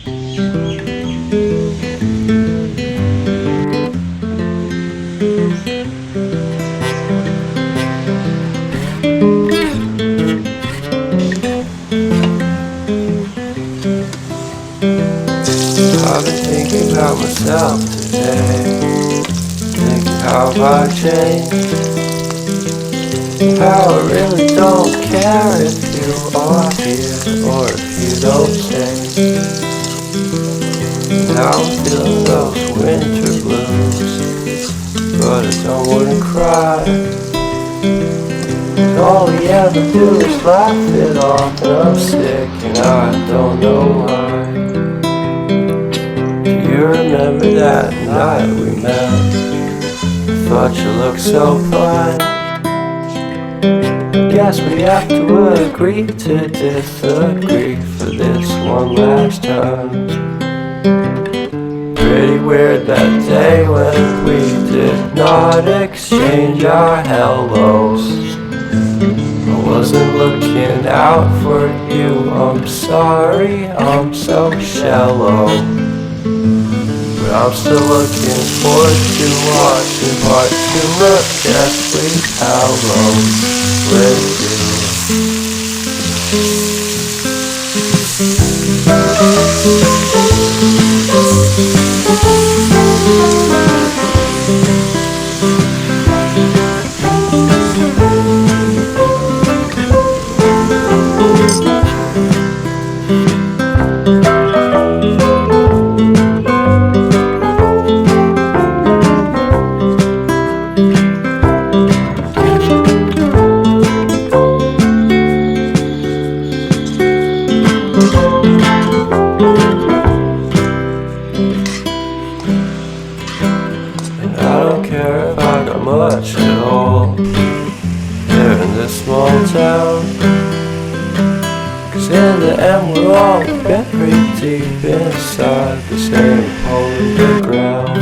I've been thinking about myself today, thinking how have I changed, how I really don't care if you are here or if you don't change. Now I'm feeling those winter blues, but I don't wanna cry. All we ever do is laugh it off, and I'm sick and I don't know why. You remember that night we met? I thought you looked so fine. Guess we have to agree to disagree for this one last time. Pretty weird that day when we did not exchange our hellos. I wasn't looking out for you, I'm sorry, I'm so shallow. But I'm still looking forward to watching part 2 of Deathly Hallows with you. And I don't care if I got much at all here in this small town, 'cause in the end we're all buried deep inside the same hole in the ground.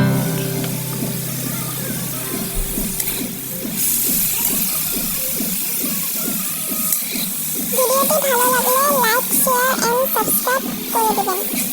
Video ito ভালো লাগলে like, share and subscribe করে দেবেন।